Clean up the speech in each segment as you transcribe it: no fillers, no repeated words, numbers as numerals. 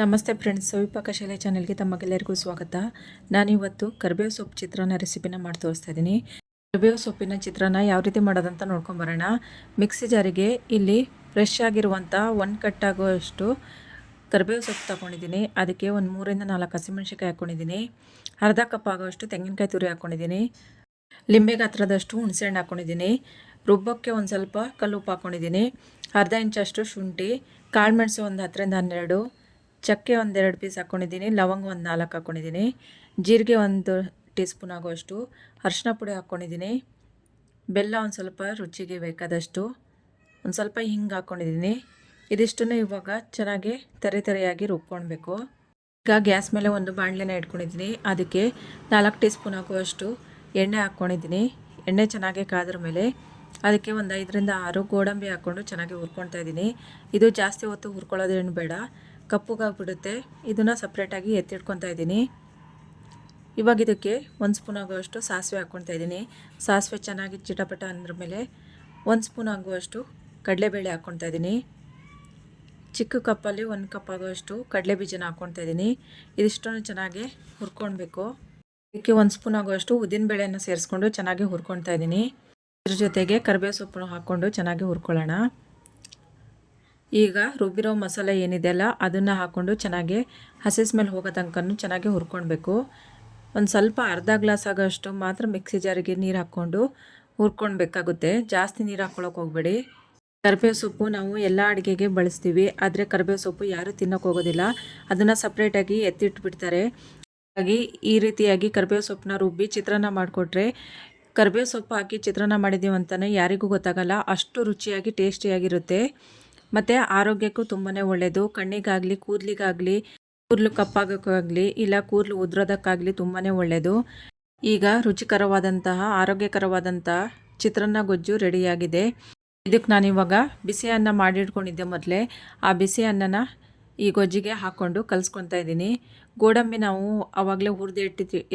ನಮಸ್ತೆ ಫ್ರೆಂಡ್ಸ್, ಸವಿಪಾಕ ಶಾಲೆ ಚಾನೆಲ್ಗೆ ತಮಗೆಲ್ಲರಿಗೂ ಸ್ವಾಗತ. ನಾನಿವತ್ತು ಕರಿಬೇವು ಸೊಪ್ಪು ಚಿತ್ರಾನ್ನ ರೆಸಿಪಿನ ಮಾಡಿ ತೋರಿಸ್ತಾ ಇದ್ದೀನಿ. ಕರಿಬೇವು ಸೊಪ್ಪಿನ ಚಿತ್ರಾನ್ನ ಯಾವ ರೀತಿ ಮಾಡೋದಂತ ನೋಡ್ಕೊಂಬರೋಣ. ಮಿಕ್ಸಿ ಜಾರಿಗೆ ಇಲ್ಲಿ ಫ್ರೆಶ್ ಆಗಿರುವಂಥ 1 ಕಟ್ಟಾಗುವಷ್ಟು ಕರಿಬೇವು ಸೊಪ್ಪು ತೊಗೊಂಡಿದ್ದೀನಿ. ಅದಕ್ಕೆ ಒಂದು 3ರಿಂದ 4 ಹಸಿಮೆಣ್ಸಿಕಾಯಿ ಹಾಕ್ಕೊಂಡಿದ್ದೀನಿ. ಅರ್ಧ ಕಪ್ ಆಗೋಷ್ಟು ತೆಂಗಿನಕಾಯಿ ತುರಿ ಹಾಕ್ಕೊಂಡಿದ್ದೀನಿ. ಲಿಂಬೆ ಗಾತ್ರದಷ್ಟು ಹುಣಸೆಹಣ್ಣು ಹಾಕ್ಕೊಂಡಿದ್ದೀನಿ. ರುಬ್ಬಕ್ಕೆ ಒಂದು ಸ್ವಲ್ಪ ಕಲ್ಲುಪ್ಪು ಹಾಕ್ಕೊಂಡಿದ್ದೀನಿ. ಅರ್ಧ ಇಂಚಷ್ಟು ಶುಂಠಿ, ಕಾಳು ಮೆಣಸು ಒಂದು 10ರಿಂದ 12, ಚಕ್ಕೆ ಒಂದು 2 ಪೀಸ್ ಹಾಕ್ಕೊಂಡಿದ್ದೀನಿ. ಲವಂಗ ಒಂದು 4 ಹಾಕ್ಕೊಂಡಿದ್ದೀನಿ. ಜೀರಿಗೆ 1 ಟೀ ಸ್ಪೂನ್ ಆಗುವಷ್ಟು, ಅರಿಶಿನ ಪುಡಿ ಹಾಕ್ಕೊಂಡಿದ್ದೀನಿ. ಬೆಲ್ಲ ಒಂದು ಸ್ವಲ್ಪ ರುಚಿಗೆ ಬೇಕಾದಷ್ಟು, ಒಂದು ಸ್ವಲ್ಪ ಹಿಂಗೆ ಹಾಕ್ಕೊಂಡಿದ್ದೀನಿ. ಇದಿಷ್ಟನ್ನು ಇವಾಗ ಚೆನ್ನಾಗಿ ತರಿಯಾಗಿ ರುಬ್ಕೊಳ್ಬೇಕು. ಈಗ ಗ್ಯಾಸ್ ಮೇಲೆ ಒಂದು ಬಾಣಲೆನ ಇಟ್ಕೊಂಡಿದ್ದೀನಿ. ಅದಕ್ಕೆ 4 ಟೀ ಸ್ಪೂನ್ ಆಗುವಷ್ಟು ಎಣ್ಣೆ ಹಾಕ್ಕೊಂಡಿದ್ದೀನಿ. ಎಣ್ಣೆ ಚೆನ್ನಾಗಿ ಕಾದ್ರ ಮೇಲೆ ಅದಕ್ಕೆ ಒಂದು 5ರಿಂದ 6 ಗೋಡಂಬಿ ಹಾಕ್ಕೊಂಡು ಚೆನ್ನಾಗಿ ಹುರ್ಕೊಳ್ತಾ ಇದ್ದೀನಿ. ಇದು ಜಾಸ್ತಿ ಹೊತ್ತು ಹುರ್ಕೊಳ್ಳೋದೇನು ಬೇಡ, ಕಪ್ಪುಗಾಗ್ಬಿಡುತ್ತೆ. ಇದನ್ನು ಸಪ್ರೇಟಾಗಿ ಎತ್ತಿಟ್ಕೊತಾ ಇದ್ದೀನಿ. ಇವಾಗ ಇದಕ್ಕೆ 1 ಸ್ಪೂನ್ ಆಗುವಷ್ಟು ಸಾಸಿವೆ ಹಾಕ್ಕೊಳ್ತಾ ಇದ್ದೀನಿ. ಸಾಸಿವೆ ಚೆನ್ನಾಗಿ ಚಿಟಪಟ ಅಂದ್ರ ಮೇಲೆ 1 ಸ್ಪೂನ್ ಆಗುವಷ್ಟು ಕಡಲೆಬೇಳೆ ಹಾಕ್ಕೊಳ್ತಾ ಇದ್ದೀನಿ. ಚಿಕ್ಕ ಕಪ್ಪಲ್ಲಿ 1 ಕಪ್ ಆಗುವಷ್ಟು ಕಡಲೆ ಬೀಜನ ಹಾಕ್ಕೊಳ್ತಾ ಇದ್ದೀನಿ. ಇದಿಷ್ಟನ್ನು ಚೆನ್ನಾಗಿ ಹುರ್ಕೊಳ್ಬೇಕು. ಇದಕ್ಕೆ 1 ಸ್ಪೂನ್ ಆಗುವಷ್ಟು ಉದ್ದಿನಬೇಳೆಯನ್ನು ಸೇರಿಸ್ಕೊಂಡು ಚೆನ್ನಾಗಿ ಹುರ್ಕೊಳ್ತಾ ಇದ್ದೀನಿ. ಇದ್ರ ಜೊತೆಗೆ ಕರಿಬೇವು ಸೊಪ್ಪನ್ನು ಹಾಕ್ಕೊಂಡು ಚೆನ್ನಾಗಿ ಹುರ್ಕೊಳ್ಳೋಣ. ಈಗ ರುಬ್ಬಿರೋ ಮಸಾಲೆ ಏನಿದೆಯಲ್ಲ ಅದನ್ನು ಹಾಕ್ಕೊಂಡು ಚೆನ್ನಾಗಿ ಹಸಿ ಸ್ಮೆಲ್ ಹೋಗೋ ತನಕ ಚೆನ್ನಾಗಿ ಹುರ್ಕೊಳ್ಬೇಕು. ಒಂದು ಸ್ವಲ್ಪ ಅರ್ಧ ಗ್ಲಾಸ್ ಆಗೋಷ್ಟು ಮಾತ್ರ ಮಿಕ್ಸಿ ಜಾರಿಗೆ ನೀರು ಹಾಕ್ಕೊಂಡು ಹುರ್ಕೊಳ್ಬೇಕಾಗುತ್ತೆ. ಜಾಸ್ತಿ ನೀರು ಹಾಕ್ಕೊಳ್ಳೋಕೆ ಹೋಗಬೇಡಿ. ಕರಿಬೇವು ಸೊಪ್ಪು ನಾವು ಎಲ್ಲ ಅಡುಗೆಗೆ ಬಳಸ್ತೀವಿ, ಆದರೆ ಕರಿಬೇವು ಸೊಪ್ಪು ಯಾರೂ ತಿನ್ನೋಕೆ ಹೋಗೋದಿಲ್ಲ. ಅದನ್ನು ಸಪ್ರೇಟಾಗಿ ಎತ್ತಿಟ್ಬಿಡ್ತಾರೆ. ಹಾಗಾಗಿ ಈ ರೀತಿಯಾಗಿ ಕರಿಬೇವು ಸೊಪ್ಪನ್ನ ರುಬ್ಬಿ ಚಿತ್ರಾನ್ನ ಮಾಡಿಕೊಟ್ರೆ, ಕರಿಬೇವು ಸೊಪ್ಪು ಹಾಕಿ ಚಿತ್ರಾನ್ನ ಮಾಡಿದ್ದೀವಿ ಅಂತಲೇ ಯಾರಿಗೂ ಗೊತ್ತಾಗಲ್ಲ. ಅಷ್ಟು ರುಚಿಯಾಗಿ ಟೇಸ್ಟಿಯಾಗಿರುತ್ತೆ. ಮತ್ತು ಆರೋಗ್ಯಕ್ಕೂ ತುಂಬಾ ಒಳ್ಳೆಯದು. ಕಣ್ಣಿಗಾಗಲಿ, ಕೂದಲಿಗಾಗಲಿ, ಕೂದಲು ಕಪ್ಪಾಗೋಕ್ಕಾಗಲಿ ಇಲ್ಲ ಕೂದಲು ಉದುರೋದಕ್ಕಾಗಲಿ ತುಂಬಾ ಒಳ್ಳೆಯದು. ಈಗ ರುಚಿಕರವಾದಂತಹ ಆರೋಗ್ಯಕರವಾದಂತಹ ಚಿತ್ರಾನ್ನ ಗೊಜ್ಜು ರೆಡಿಯಾಗಿದೆ. ಇದಕ್ಕೆ ನಾನಿವಾಗ ಬಿಸಿ ಅನ್ನ ಮಾಡಿಟ್ಕೊಂಡಿದ್ದೆ ಮೊದಲೇ. ಆ ಬಿಸಿ ಅನ್ನನ ಈ ಗೊಜ್ಜಿಗೆ ಹಾಕ್ಕೊಂಡು ಕಲಿಸ್ಕೊತಾ ಇದ್ದೀನಿ. ಗೋಡಂಬಿ ನಾವು ಆವಾಗಲೇ ಹುರಿದು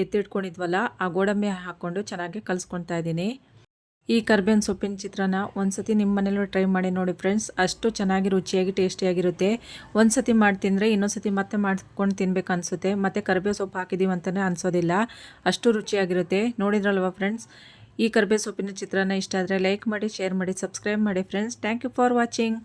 ಎತ್ತಿಟ್ಕೊಂಡಿದ್ವಲ್ಲ, ಆ ಗೋಡಂಬಿ ಹಾಕ್ಕೊಂಡು ಚೆನ್ನಾಗಿ ಕಲಿಸ್ಕೊತಾ ಇದ್ದೀನಿ. ಈ ಕರಿಬೇವಿನ ಸೊಪ್ಪಿನ ಚಿತ್ರಾನ್ನ ಒಂದು ಸತಿ ನಿಮ್ಮ ಮನೇಲೂ ಟ್ರೈ ಮಾಡಿ ನೋಡಿ ಫ್ರೆಂಡ್ಸ್. ಅಷ್ಟು ಚೆನ್ನಾಗಿ ರುಚಿಯಾಗಿ ಟೇಸ್ಟಿಯಾಗಿರುತ್ತೆ. ಒಂದು ಸತಿ ಮಾಡಿ ತಿಂದರೆ ಇನ್ನೊಂದು ಸತಿ ಮತ್ತೆ ಮಾಡ್ಕೊಂಡು ತಿನ್ಬೇಕು ಅನಿಸುತ್ತೆ. ಮತ್ತು ಕರಿಬೇವು ಸೊಪ್ಪು ಹಾಕಿದ್ದೀವಿ ಅಂತಲೇ ಅನಿಸೋದಿಲ್ಲ, ಅಷ್ಟು ರುಚಿಯಾಗಿರುತ್ತೆ. ನೋಡಿದ್ರಲ್ವ ಫ್ರೆಂಡ್ಸ್, ಈ ಕರಿಬೇವು ಸೊಪ್ಪಿನ ಚಿತ್ರಾನ್ನ ಇಷ್ಟ ಆದರೆ ಲೈಕ್ ಮಾಡಿ, ಶೇರ್ ಮಾಡಿ, ಸಬ್ಸ್ಕ್ರೈಬ್ ಮಾಡಿ friends. Thank you for watching.